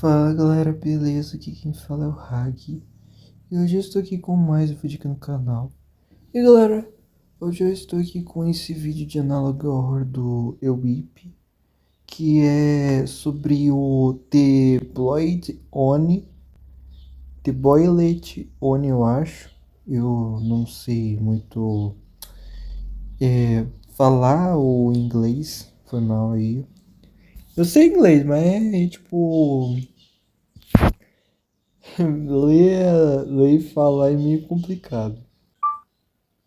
Fala galera, beleza? Aqui quem fala é o Hag. E hoje eu estou aqui com mais um vídeo aqui no canal. E galera, hoje eu estou aqui com esse vídeo de Analog Horror do EWIP, que é sobre o The Boiled Oni eu acho. Eu não sei muito falar o inglês, foi mal aí. Eu sei inglês, mas é tipo... ler e falar é meio complicado.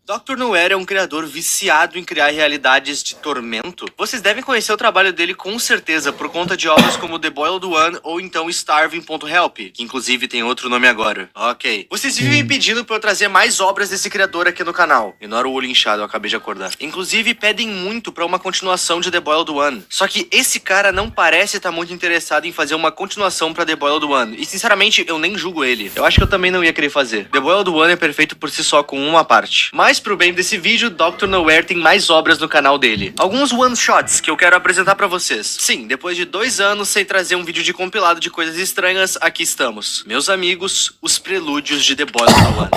Dr. Nowhere é um criador viciado em criar realidades de tormento. Vocês devem conhecer o trabalho dele com certeza por conta de obras como The Boiled One ou então Starving.help, que inclusive tem outro nome agora. Ok. Vocês vivem me pedindo pra eu trazer mais obras desse criador aqui no canal. Ignora o olho inchado, eu acabei de acordar. Inclusive pedem muito pra uma continuação de The Boiled One. Só que esse cara não parece estar muito interessado em fazer uma continuação pra The Boiled One. E sinceramente, eu nem julgo ele. Eu acho que eu também não ia querer fazer. The Boiled One é perfeito por si só com uma parte. Mas pro bem desse vídeo, Dr. Nowhere tem mais obras no canal dele. Alguns one-shots que eu quero apresentar pra vocês. Sim, depois de 2 anos sem trazer um vídeo de compilado de coisas estranhas, aqui estamos. Meus amigos, os prelúdios de The Boiled One.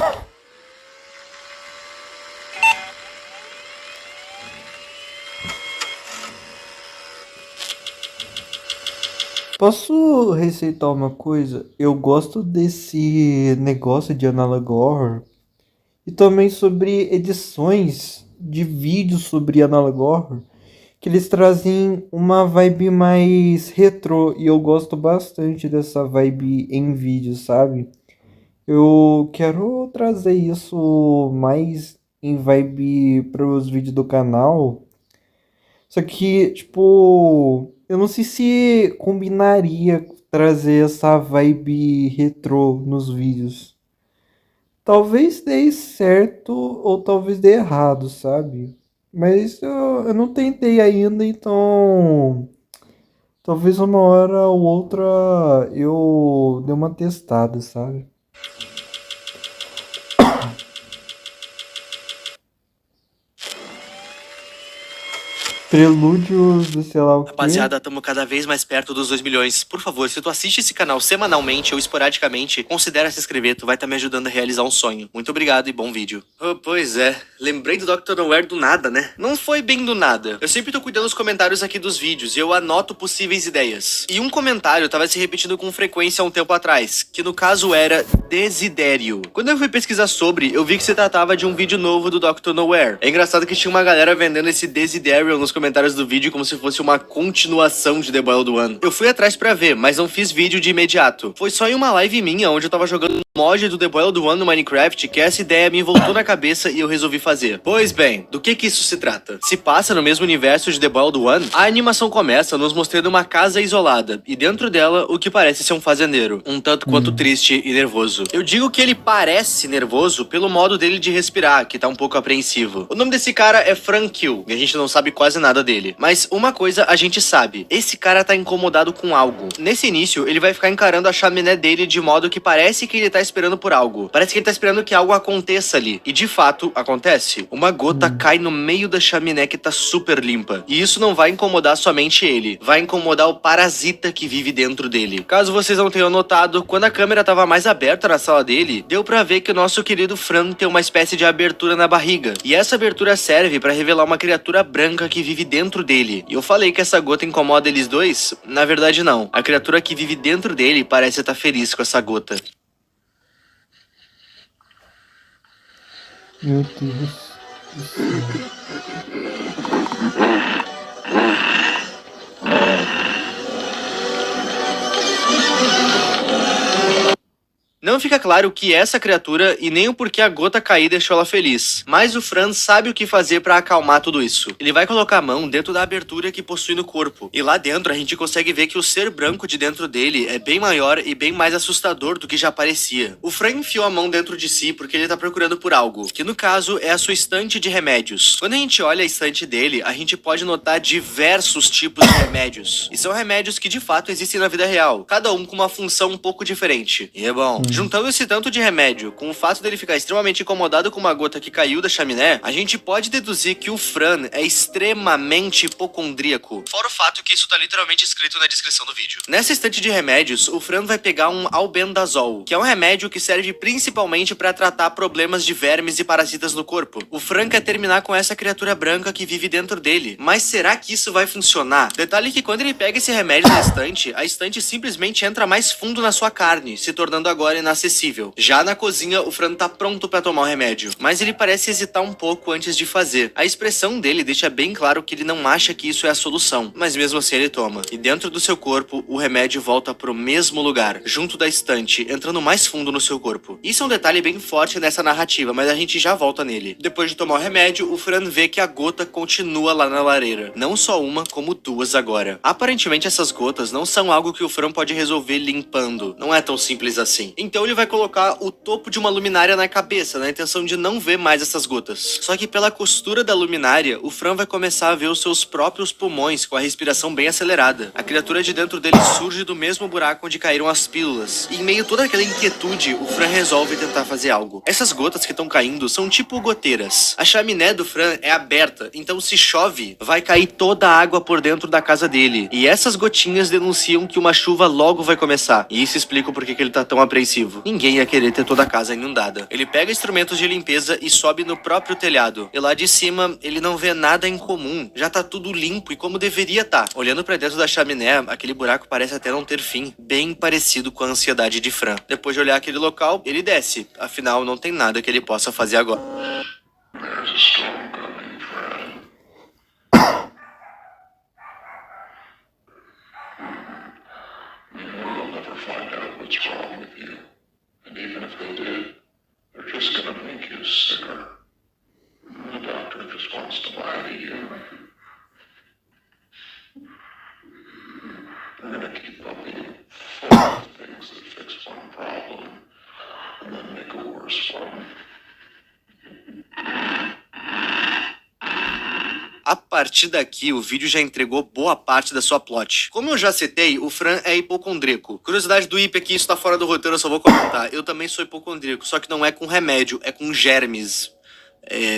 Posso receitar uma coisa? Eu gosto desse negócio de Analog Horror e também sobre edições de vídeos sobre Analog Horror, que eles trazem uma vibe mais retrô e eu gosto bastante dessa vibe em vídeo, sabe? Eu quero trazer isso mais em vibe para os vídeos do canal. Só que, tipo, eu não sei se combinaria trazer essa vibe retrô nos vídeos. Talvez dê certo ou talvez dê errado, sabe? Mas eu não tentei ainda, então talvez uma hora ou outra eu dê uma testada, sabe? Prelúdios de sei lá o quê. Rapaziada, tamo cada vez mais perto dos 2 milhões. Por favor, se tu assiste esse canal semanalmente ou esporadicamente, considera se inscrever, tu vai estar me ajudando a realizar um sonho. Muito obrigado e bom vídeo. Oh, pois é, lembrei do Dr. Nowhere do nada, né? Não foi bem do nada. Eu sempre tô cuidando dos comentários aqui dos vídeos e eu anoto possíveis ideias. E um comentário tava se repetindo com frequência há um tempo atrás, que no caso era Desidério. Quando eu fui pesquisar sobre, eu vi que se tratava de um vídeo novo do Dr. Nowhere. É engraçado que tinha uma galera vendendo esse Desidério nos comentários do vídeo como se fosse uma continuação de The Boiled One. Eu fui atrás pra ver, mas não fiz vídeo de imediato. Foi só em uma live minha, onde eu tava jogando mod do The Boiled One no Minecraft, que essa ideia me voltou na cabeça e eu resolvi fazer. Pois bem, do que isso se trata? Se passa no mesmo universo de The Boiled One, a animação começa nos mostrando uma casa isolada, e dentro dela, o que parece ser um fazendeiro, um tanto quanto triste e nervoso. Eu digo que ele parece nervoso pelo modo dele de respirar, que tá um pouco apreensivo. O nome desse cara é Frank Hill, e a gente não sabe quase nada dele. Mas uma coisa a gente sabe, esse cara tá incomodado com algo. Nesse início, ele vai ficar encarando a chaminé dele de modo que parece que ele tá esperando por algo. Parece que ele tá esperando que algo aconteça ali. E de fato, acontece. Uma gota cai no meio da chaminé que tá super limpa. E isso não vai incomodar somente ele, vai incomodar o parasita que vive dentro dele. Caso vocês não tenham notado, quando a câmera tava mais aberta na sala dele, deu pra ver que o nosso querido Fran tem uma espécie de abertura na barriga. E essa abertura serve pra revelar uma criatura branca que vive dentro dele. E eu falei que essa gota incomoda eles dois? Na verdade não. A criatura que vive dentro dele parece estar feliz com essa gota. Meu Deus do céu. Não fica claro o que é essa criatura e nem o porquê a gota cair deixou ela feliz. Mas o Franz sabe o que fazer pra acalmar tudo isso. Ele vai colocar a mão dentro da abertura que possui no corpo. E lá dentro a gente consegue ver que o ser branco de dentro dele é bem maior e bem mais assustador do que já parecia. O Frank enfiou a mão dentro de si porque ele tá procurando por algo, que no caso é a sua estante de remédios. Quando a gente olha a estante dele, a gente pode notar diversos tipos de remédios. E são remédios que de fato existem na vida real, cada um com uma função um pouco diferente. E é bom, Juntando esse tanto de remédio com o fato dele ficar extremamente incomodado com uma gota que caiu da chaminé, a gente pode deduzir que o Fran é extremamente hipocondríaco. Fora o fato que isso tá literalmente escrito na descrição do vídeo. Nessa estante de remédios, o Fran vai pegar um albendazol, que é um remédio que serve principalmente para tratar problemas de vermes e parasitas no corpo. O Fran quer terminar com essa criatura branca que vive dentro dele. Mas será que isso vai funcionar? Detalhe que quando ele pega esse remédio da estante, a estante simplesmente entra mais fundo na sua carne, se tornando agora inacessível. Já na cozinha, o Fran tá pronto para tomar o remédio, mas ele parece hesitar um pouco antes de fazer. A expressão dele deixa bem claro que ele não acha que isso é a solução, mas mesmo assim ele toma. E dentro do seu corpo, o remédio volta pro mesmo lugar, junto da estante, entrando mais fundo no seu corpo. Isso é um detalhe bem forte nessa narrativa, mas a gente já volta nele. Depois de tomar o remédio, o Fran vê que a gota continua lá na lareira. Não só uma, como duas agora. Aparentemente essas gotas não são algo que o Fran pode resolver limpando. Não é tão simples assim. Então ele vai colocar o topo de uma luminária na cabeça, na intenção de não ver mais essas gotas. Só que pela costura da luminária, o Fran vai começar a ver os seus próprios pulmões com a respiração bem acelerada. A criatura de dentro dele surge do mesmo buraco onde caíram as pílulas. E em meio a toda aquela inquietude, o Fran resolve tentar fazer algo. Essas gotas que estão caindo são tipo goteiras. A chaminé do Fran é aberta, então se chove, vai cair toda a água por dentro da casa dele. E essas gotinhas denunciam que uma chuva logo vai começar. E isso explica o porquê que ele tá tão apreensivo. Ninguém ia querer ter toda a casa inundada. Ele pega instrumentos de limpeza e sobe no próprio telhado. E lá de cima, ele não vê nada em comum. Já tá tudo limpo e como deveria tá. Olhando pra dentro da chaminé, aquele buraco parece até não ter fim. Bem parecido com a ansiedade de Fran. Depois de olhar aquele local, ele desce. Afinal, não tem nada que ele possa fazer agora. There's a storm coming, Fran. You know they'll never find out what's wrong with you. And even if they did, they're just gonna make you sicker. The doctor just wants to lie to you. They're gonna keep bumping you full of things that fix one problem and then make a worse one. A partir daqui, o vídeo já entregou boa parte da sua plot. Como eu já citei, o Fran é hipocondríaco. Curiosidade do IP aqui, isso tá fora do roteiro, eu só vou comentar. Eu também sou hipocondríaco, só que não é com remédio, é com germes.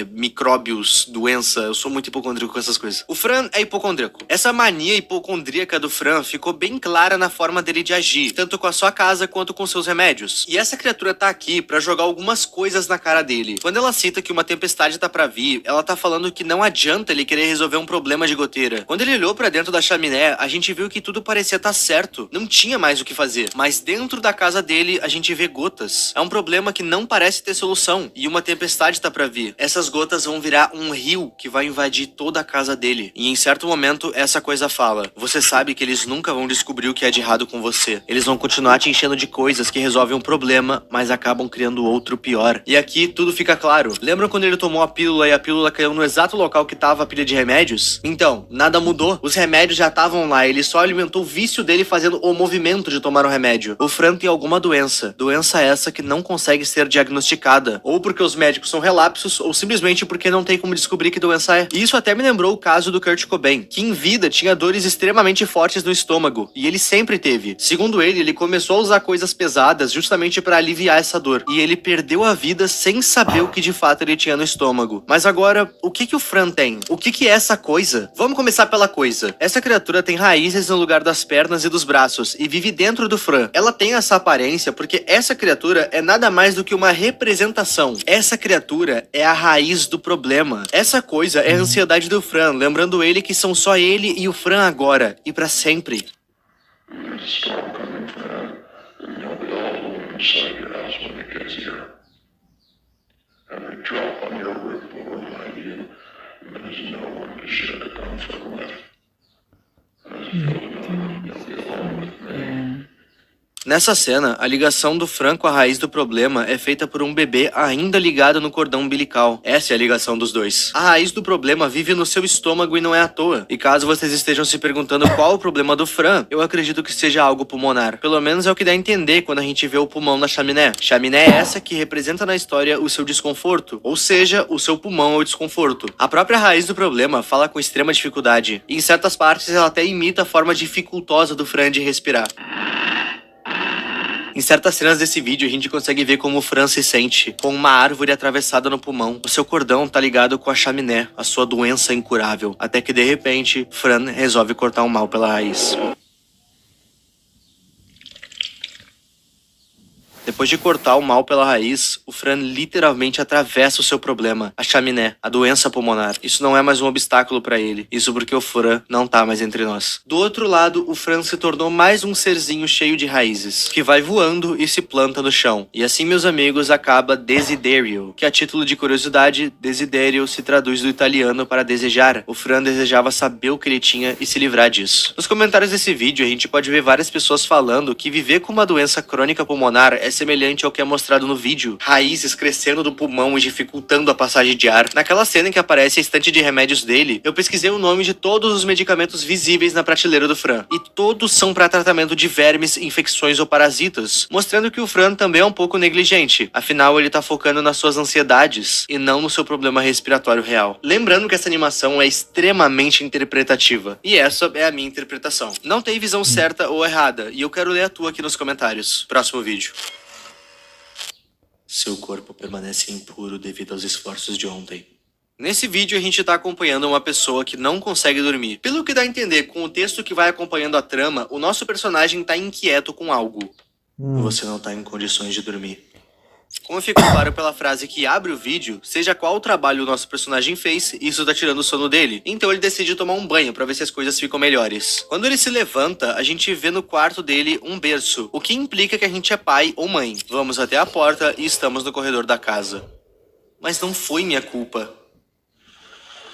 Micróbios, doença, eu sou muito hipocondríaco com essas coisas. O Fran é hipocondríaco. Essa mania hipocondríaca do Fran ficou bem clara na forma dele de agir, tanto com a sua casa quanto com seus remédios. E essa criatura tá aqui pra jogar algumas coisas na cara dele. Quando ela cita que uma tempestade tá pra vir, ela tá falando que não adianta ele querer resolver um problema de goteira. Quando ele olhou pra dentro da chaminé, a gente viu que tudo parecia tá certo. Não tinha mais o que fazer. Mas dentro da casa dele, a gente vê gotas. É um problema que não parece ter solução. E uma tempestade tá pra vir. Essas gotas vão virar um rio que vai invadir toda a casa dele. E em certo momento, essa coisa fala: você sabe que eles nunca vão descobrir o que é de errado com você. Eles vão continuar te enchendo de coisas que resolvem um problema, mas acabam criando outro pior. E aqui tudo fica claro. Lembram quando ele tomou a pílula e a pílula caiu no exato local que tava a pilha de remédios? Então, nada mudou. Os remédios já estavam lá. Ele só alimentou o vício dele fazendo o movimento de tomar o remédio. O Fran tem alguma doença. Doença essa que não consegue ser diagnosticada. Ou porque os médicos são relapsos, ou simplesmente porque não tem como descobrir que doença é. E isso até me lembrou o caso do Kurt Cobain, que em vida tinha dores extremamente fortes no estômago, e ele sempre teve. Segundo ele começou a usar coisas pesadas justamente para aliviar essa dor, e ele perdeu a vida sem saber o que de fato ele tinha no estômago. Mas agora, o que o Fran tem? O que é essa coisa? Vamos começar pela coisa. Essa criatura tem raízes no lugar das pernas e dos braços, e vive dentro do Fran. Ela tem essa aparência porque essa criatura é nada mais do que uma representação. Essa criatura é a raiz do problema. Essa coisa é a ansiedade do Fran, lembrando ele que são só ele e o Fran agora, e pra sempre. There's a storm coming, Fran, and you'll be all alone inside your house when it gets here. Every drop on your roof will remind you there's no one to share the comfort with. As if you'll know you'll be alone with me. Nessa cena, a ligação do Fran com a raiz do problema é feita por um bebê ainda ligado no cordão umbilical. Essa é a ligação dos dois. A raiz do problema vive no seu estômago e não é à toa. E caso vocês estejam se perguntando qual o problema do Fran, eu acredito que seja algo pulmonar. Pelo menos é o que dá a entender quando a gente vê o pulmão na chaminé. Chaminé é essa que representa na história o seu desconforto, ou seja, o seu pulmão é o desconforto. A própria raiz do problema fala com extrema dificuldade. E em certas partes ela até imita a forma dificultosa do Fran de respirar. Em certas cenas desse vídeo, a gente consegue ver como o Fran se sente, com uma árvore atravessada no pulmão. O seu cordão tá ligado com a chaminé, a sua doença incurável. Até que, de repente, Fran resolve cortar o mal pela raiz. Depois de cortar o mal pela raiz, o Fran literalmente atravessa o seu problema, a chaminé, a doença pulmonar. Isso não é mais um obstáculo pra ele. Isso porque o Fran não tá mais entre nós. Do outro lado, o Fran se tornou mais um serzinho cheio de raízes, que vai voando e se planta no chão. E assim, meus amigos, acaba Desiderio, que a título de curiosidade, Desiderio se traduz do italiano para desejar. O Fran desejava saber o que ele tinha e se livrar disso. Nos comentários desse vídeo, a gente pode ver várias pessoas falando que viver com uma doença crônica pulmonar é semelhante ao que é mostrado no vídeo. Raízes crescendo do pulmão e dificultando a passagem de ar. Naquela cena em que aparece a estante de remédios dele, eu pesquisei o nome de todos os medicamentos visíveis na prateleira do Fran. E todos são para tratamento de vermes, infecções ou parasitas, mostrando que o Fran também é um pouco negligente. Afinal, ele tá focando nas suas ansiedades e não no seu problema respiratório real. Lembrando que essa animação é extremamente interpretativa. E essa é a minha interpretação. Não tem visão certa ou errada, e eu quero ler a tua aqui nos comentários. Próximo vídeo. Seu corpo permanece impuro devido aos esforços de ontem. Nesse vídeo a gente tá acompanhando uma pessoa que não consegue dormir. Pelo que dá a entender, com o texto que vai acompanhando a trama, o nosso personagem tá inquieto com algo. Você não tá em condições de dormir. Como fica claro pela frase que abre o vídeo, seja qual o trabalho o nosso personagem fez, isso tá tirando o sono dele. Então ele decide tomar um banho pra ver se as coisas ficam melhores. Quando ele se levanta, a gente vê no quarto dele um berço, o que implica que a gente é pai ou mãe. Vamos até a porta e estamos no corredor da casa. Mas não foi minha culpa.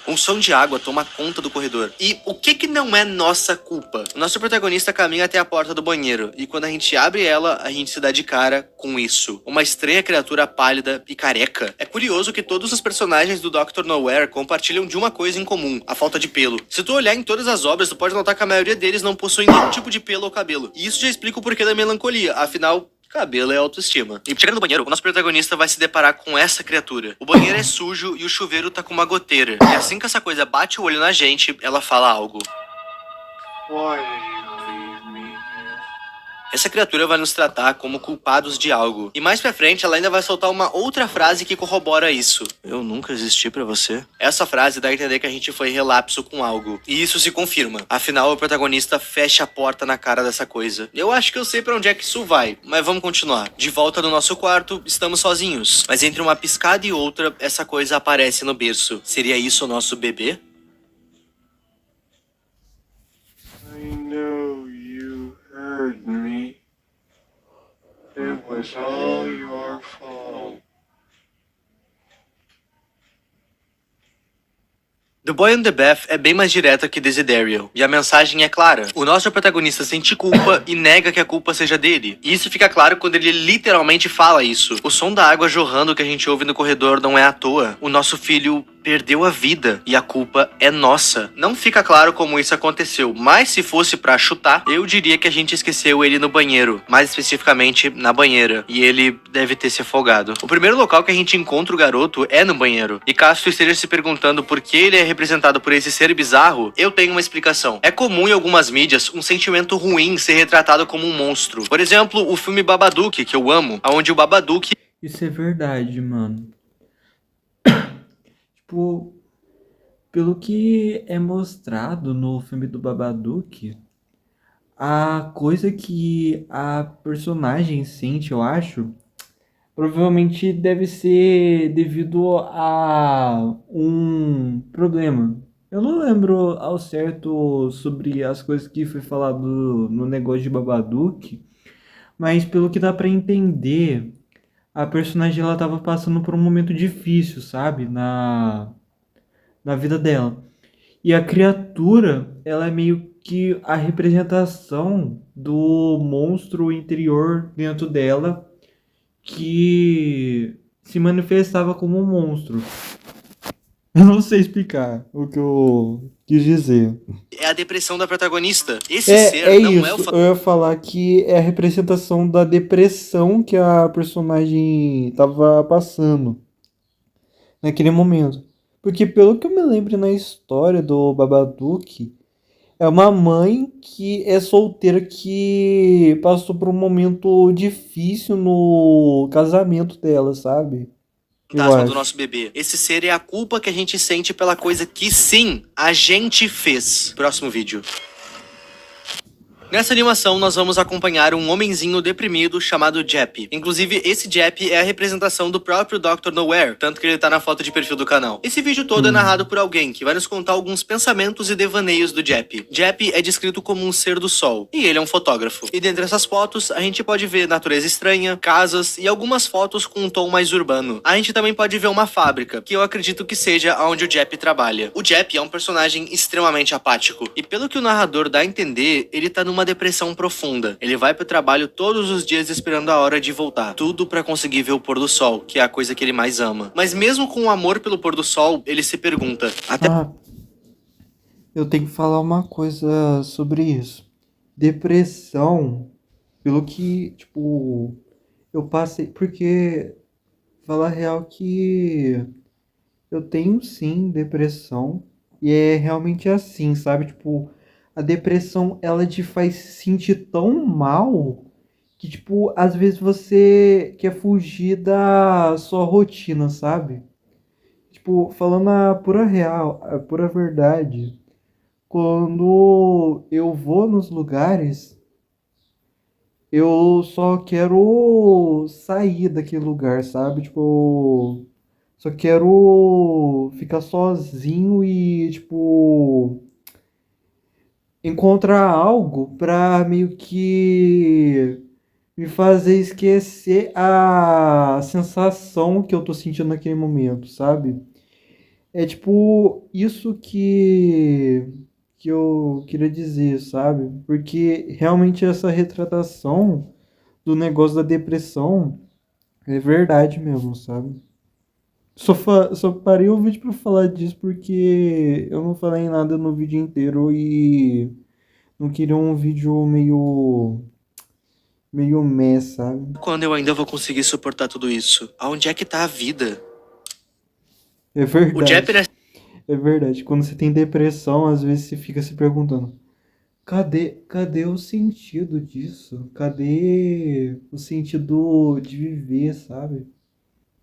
Um som de água toma conta do corredor. E o que não é nossa culpa? O nosso protagonista caminha até a porta do banheiro, e quando a gente abre ela, a gente se dá de cara com isso. Uma estranha criatura pálida e careca. É curioso que todos os personagens do Dr. Nowhere compartilham de uma coisa em comum, a falta de pelo. Se tu olhar em todas as obras, tu pode notar que a maioria deles não possuem nenhum tipo de pelo ou cabelo. E isso já explica o porquê da melancolia, afinal... cabelo é autoestima. E chegando no banheiro, o nosso protagonista vai se deparar com essa criatura. O banheiro é sujo e o chuveiro tá com uma goteira. E assim que essa coisa bate o olho na gente, ela fala algo. Why did you leave me here? Essa criatura vai nos tratar como culpados de algo. E mais pra frente, ela ainda vai soltar uma outra frase que corrobora isso. Eu nunca existi pra você. Essa frase dá a entender que a gente foi relapso com algo. E isso se confirma. Afinal, o protagonista fecha a porta na cara dessa coisa. Eu acho que eu sei pra onde é que isso vai, mas vamos continuar. De volta no nosso quarto, estamos sozinhos. Mas entre uma piscada e outra, essa coisa aparece no berço. Seria isso o nosso bebê? I know you heard me. It was all your fault. The Boy and the Bath é bem mais direta que Desiderio, e a mensagem é clara. O nosso protagonista sente culpa e nega que a culpa seja dele. E isso fica claro quando ele literalmente fala isso. O som da água jorrando que a gente ouve no corredor não é à toa. O nosso filho perdeu a vida e a culpa é nossa. Não fica claro como isso aconteceu, mas se fosse pra chutar, eu diria que a gente esqueceu ele no banheiro, mais especificamente na banheira, e ele deve ter se afogado. O primeiro local que a gente encontra o garoto é no banheiro, e caso tu esteja se perguntando por que ele é representado por esse ser bizarro, eu tenho uma explicação. É comum em algumas mídias um sentimento ruim ser retratado como um monstro. Por exemplo, o filme Babadook, que eu amo, onde o Babadook... Isso é verdade, mano. Tipo, pelo que é mostrado no filme do Babadook, a coisa que a personagem sente, eu acho, provavelmente deve ser devido a um problema. Eu não lembro ao certo sobre as coisas que foi falado no negócio de Babadook, mas pelo que dá pra entender, a personagem ela tava passando por um momento difícil, sabe? Na vida dela. E a criatura, ela é meio que a representação do monstro interior dentro dela que se manifestava como um monstro. Eu não sei explicar o que eu quis dizer. é a depressão da protagonista. Esse ser não isso. é o... Eu ia falar que é a representação da depressão que a personagem tava passando naquele momento. Porque pelo que eu me lembro na história do Babadook, É uma mãe que é solteira que passou por um momento difícil no casamento dela, sabe? Eu Fantasma do acho. nosso bebê. Esse ser é a culpa que a gente sente pela coisa que sim, a gente fez. Próximo vídeo. Nessa animação, nós vamos acompanhar um homenzinho deprimido chamado Jep. Inclusive, esse Jep é a representação do próprio Dr. Nowhere, tanto que ele tá na foto de perfil do canal. Esse vídeo todo é narrado por alguém que vai nos contar alguns pensamentos e devaneios do Jep. Jep é descrito como um ser do sol, e ele é um fotógrafo. E dentre essas fotos, a gente pode ver natureza estranha, casas e algumas fotos com um tom mais urbano. A gente também pode ver uma fábrica, que eu acredito que seja onde o Jep trabalha. O Jep é um personagem extremamente apático, e pelo que o narrador dá a entender, ele tá numa depressão profunda. Ele vai pro trabalho todos os dias esperando a hora de voltar. Tudo pra conseguir ver o pôr do sol, que é a coisa que ele mais ama. Mas mesmo com o amor pelo pôr do sol, ele se pergunta: até Ah, eu tenho que falar uma coisa sobre isso. Depressão, pelo que, tipo, eu passei. Porque, falar a real que eu tenho sim depressão. E é realmente assim, sabe? Tipo, a depressão ela te faz se sentir tão mal que, tipo, às vezes você quer fugir da sua rotina, sabe? Tipo, falando a pura real, a pura verdade. Quando eu vou nos lugares, eu só quero sair daquele lugar, sabe? Tipo, só quero ficar sozinho e, tipo, encontrar algo pra meio que me fazer esquecer a sensação que eu tô sentindo naquele momento, sabe? É tipo isso que eu queria dizer, sabe? Porque realmente essa retratação do negócio da depressão é verdade mesmo, sabe? Só parei o vídeo pra falar disso porque eu não falei nada no vídeo inteiro e não queria um vídeo meio meh, sabe? quando eu ainda vou conseguir suportar tudo isso? Aonde é que tá a vida? É O Jep, verdade. É verdade. Quando você tem depressão, às vezes você fica se perguntando: cadê o sentido disso? Cadê o sentido de viver, sabe?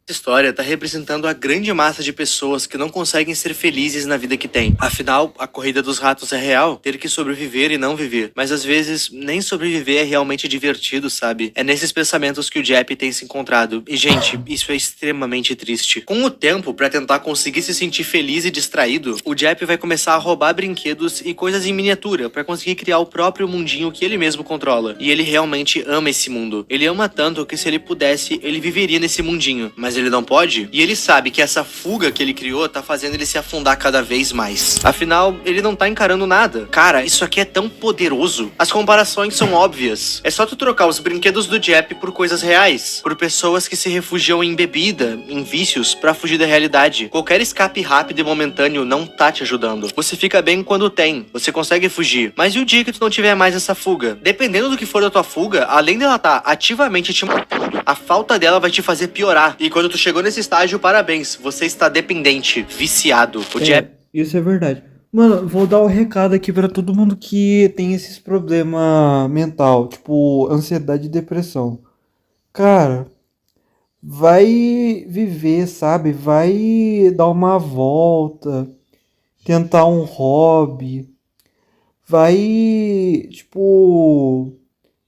essa história está representando a grande massa de pessoas que não conseguem ser felizes na vida que têm. Afinal, a corrida dos ratos é real, ter que sobreviver e não viver. Mas às vezes, nem sobreviver é realmente divertido, sabe? É nesses pensamentos que o Jep tem se encontrado. E, gente, isso é extremamente triste. Com o tempo, para tentar conseguir se sentir feliz e distraído, o Jep vai começar a roubar brinquedos e coisas em miniatura para conseguir criar o próprio mundinho que ele mesmo controla. E ele realmente ama esse mundo. Ele ama tanto que se ele pudesse, ele viveria nesse mundinho. Mas ele não pode, e ele sabe que essa fuga que ele criou tá fazendo ele se afundar cada vez mais. Afinal, ele não tá encarando nada. Cara, isso aqui é tão poderoso. As comparações são óbvias. É só tu trocar os brinquedos do Jep por coisas reais, por pessoas que se refugiam em bebida, em vícios, pra fugir da realidade. Qualquer escape rápido e momentâneo não tá te ajudando. Você fica bem quando tem, você consegue fugir. Mas e o dia que tu não tiver mais essa fuga? Dependendo do que for da tua fuga, além dela tá ativamente te matando, a falta dela vai te fazer piorar. E quando tu chegou nesse estágio, parabéns, você está dependente, viciado. O Jep Isso é verdade. Mano, vou dar um recado aqui pra todo mundo que tem esses problemas mental, tipo ansiedade e depressão. Cara, vai viver, sabe? Vai dar uma volta, tentar um hobby, vai, tipo,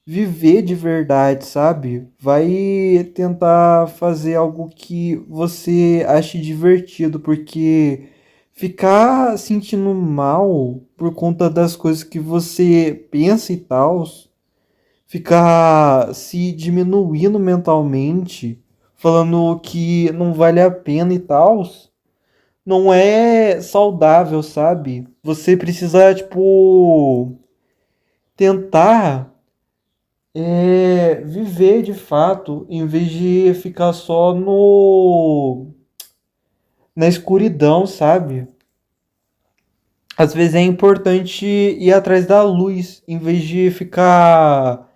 viver de verdade, sabe? Vai tentar fazer algo que você ache divertido, porque ficar sentindo mal por conta das coisas que você pensa e tal, ficar se diminuindo mentalmente, falando que não vale a pena e tal, não é saudável, sabe? Você precisa, tipo, tentar viver de fato, em vez de ficar só no na escuridão, sabe? Às vezes é importante ir atrás da luz, em vez de ficar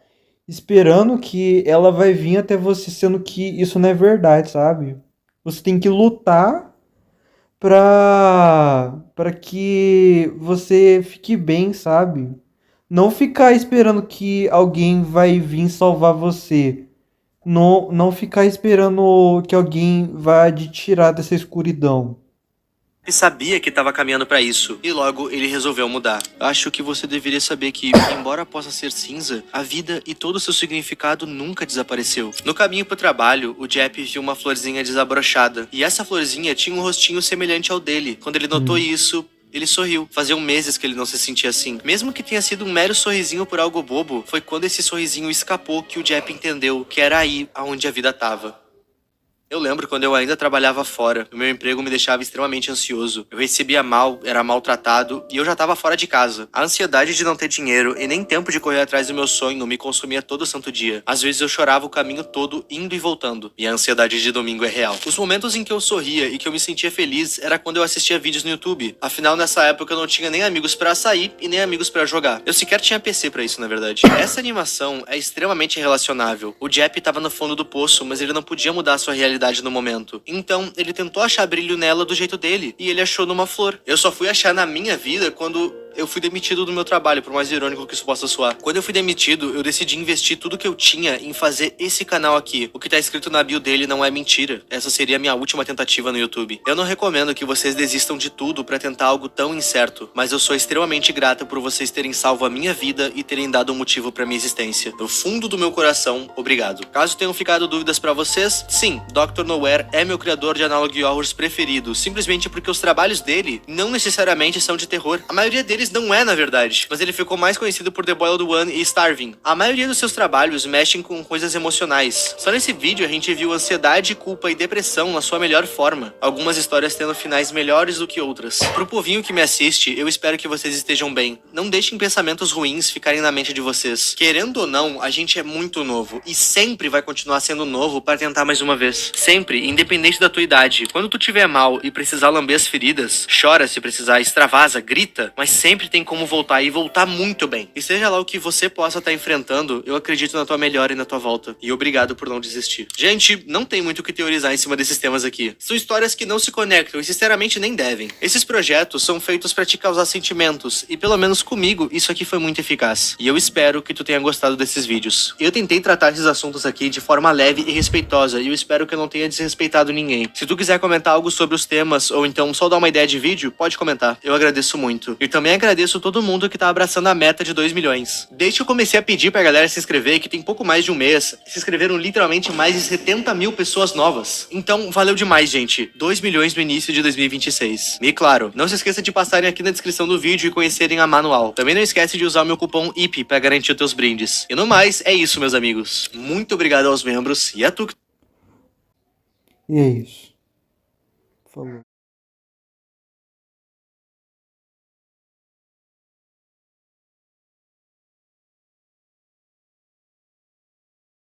esperando que ela vai vir até você, sendo que isso não é verdade, sabe? Você tem que lutar pra que você fique bem, sabe? Não ficar esperando que alguém vai vir salvar você. Não ficar esperando que alguém vá te tirar dessa escuridão. Ele sabia que estava caminhando para isso, e logo ele resolveu mudar. Acho que você deveria saber que, embora possa ser cinza, a vida e todo o seu significado nunca desapareceu. No caminho pro trabalho, o Jep viu uma florzinha desabrochada, e essa florzinha tinha um rostinho semelhante ao dele. Quando ele notou isso, ele sorriu. Faziam meses que ele não se sentia assim. Mesmo que tenha sido um mero sorrisinho por algo bobo, foi quando esse sorrisinho escapou que o Jep entendeu que era aí aonde a vida tava. Eu lembro quando eu ainda trabalhava fora, o meu emprego me deixava extremamente ansioso. Eu recebia mal, era maltratado e eu já estava fora de casa. A ansiedade de não ter dinheiro e nem tempo de correr atrás do meu sonho me consumia todo santo dia. Às vezes eu chorava o caminho todo, indo e voltando. E a ansiedade de domingo é real. Os momentos em que eu sorria e que eu me sentia feliz era quando eu assistia vídeos no YouTube. Afinal, nessa época eu não tinha nem amigos pra sair e nem amigos pra jogar. Eu sequer tinha PC pra isso, na verdade. Essa animação é extremamente relacionável. O Jep tava no fundo do poço, mas ele não podia mudar sua realidade no momento. Então, ele tentou achar brilho nela do jeito dele, e ele achou numa flor. Eu só fui achar na minha vida quando eu fui demitido do meu trabalho, por mais irônico que isso possa soar. Quando eu fui demitido, eu decidi investir tudo que eu tinha em fazer esse canal aqui. O que tá escrito na bio dele não é mentira. Essa seria a minha última tentativa no YouTube. Eu não recomendo que vocês desistam de tudo pra tentar algo tão incerto, mas eu sou extremamente grata por vocês terem salvo a minha vida e terem dado um motivo pra minha existência. Do fundo do meu coração, obrigado. Caso tenham ficado dúvidas pra vocês, sim, Dr. Nowhere é meu criador de analog horrors preferido, simplesmente porque os trabalhos dele não necessariamente são de terror. A maioria deles não é, na verdade, mas ele ficou mais conhecido por The Boiled One e Starving. A maioria dos seus trabalhos mexem com coisas emocionais. Só nesse vídeo a gente viu ansiedade, culpa e depressão na sua melhor forma, algumas histórias tendo finais melhores do que outras. Pro povinho que me assiste, eu espero que vocês estejam bem. Não deixem pensamentos ruins ficarem na mente de vocês. Querendo ou não, a gente é muito novo e sempre vai continuar sendo novo para tentar mais uma vez. Sempre, independente da tua idade. Quando tu tiver mal e precisar lamber as feridas, chora se precisar, extravasa, grita, mas sempre tem como voltar e voltar muito bem. E seja lá o que você possa estar enfrentando, eu acredito na tua melhora e na tua volta. E obrigado por não desistir. Gente, não tem muito o que teorizar em cima desses temas aqui. São histórias que não se conectam e sinceramente nem devem. Esses projetos são feitos para te causar sentimentos e pelo menos comigo isso aqui foi muito eficaz. E eu espero que tu tenha gostado desses vídeos. Eu tentei tratar esses assuntos aqui de forma leve e respeitosa e eu espero que eu não tenha desrespeitado ninguém. Se tu quiser comentar algo sobre os temas ou então só dar uma ideia de vídeo, pode comentar. Eu agradeço muito. E também agradeço todo mundo que tá abraçando a meta de 2 milhões. Desde que eu comecei a pedir pra galera se inscrever, que tem pouco mais de um mês, se inscreveram literalmente mais de 70 mil pessoas novas. Então, valeu demais, gente. 2 milhões no início de 2026. E claro, não se esqueça de passarem aqui na descrição do vídeo e conhecerem a manual. Também não esquece de usar o meu cupom IP pra garantir os teus brindes. E no mais, é isso, meus amigos. Muito obrigado aos membros e a tu. E é isso. Falou.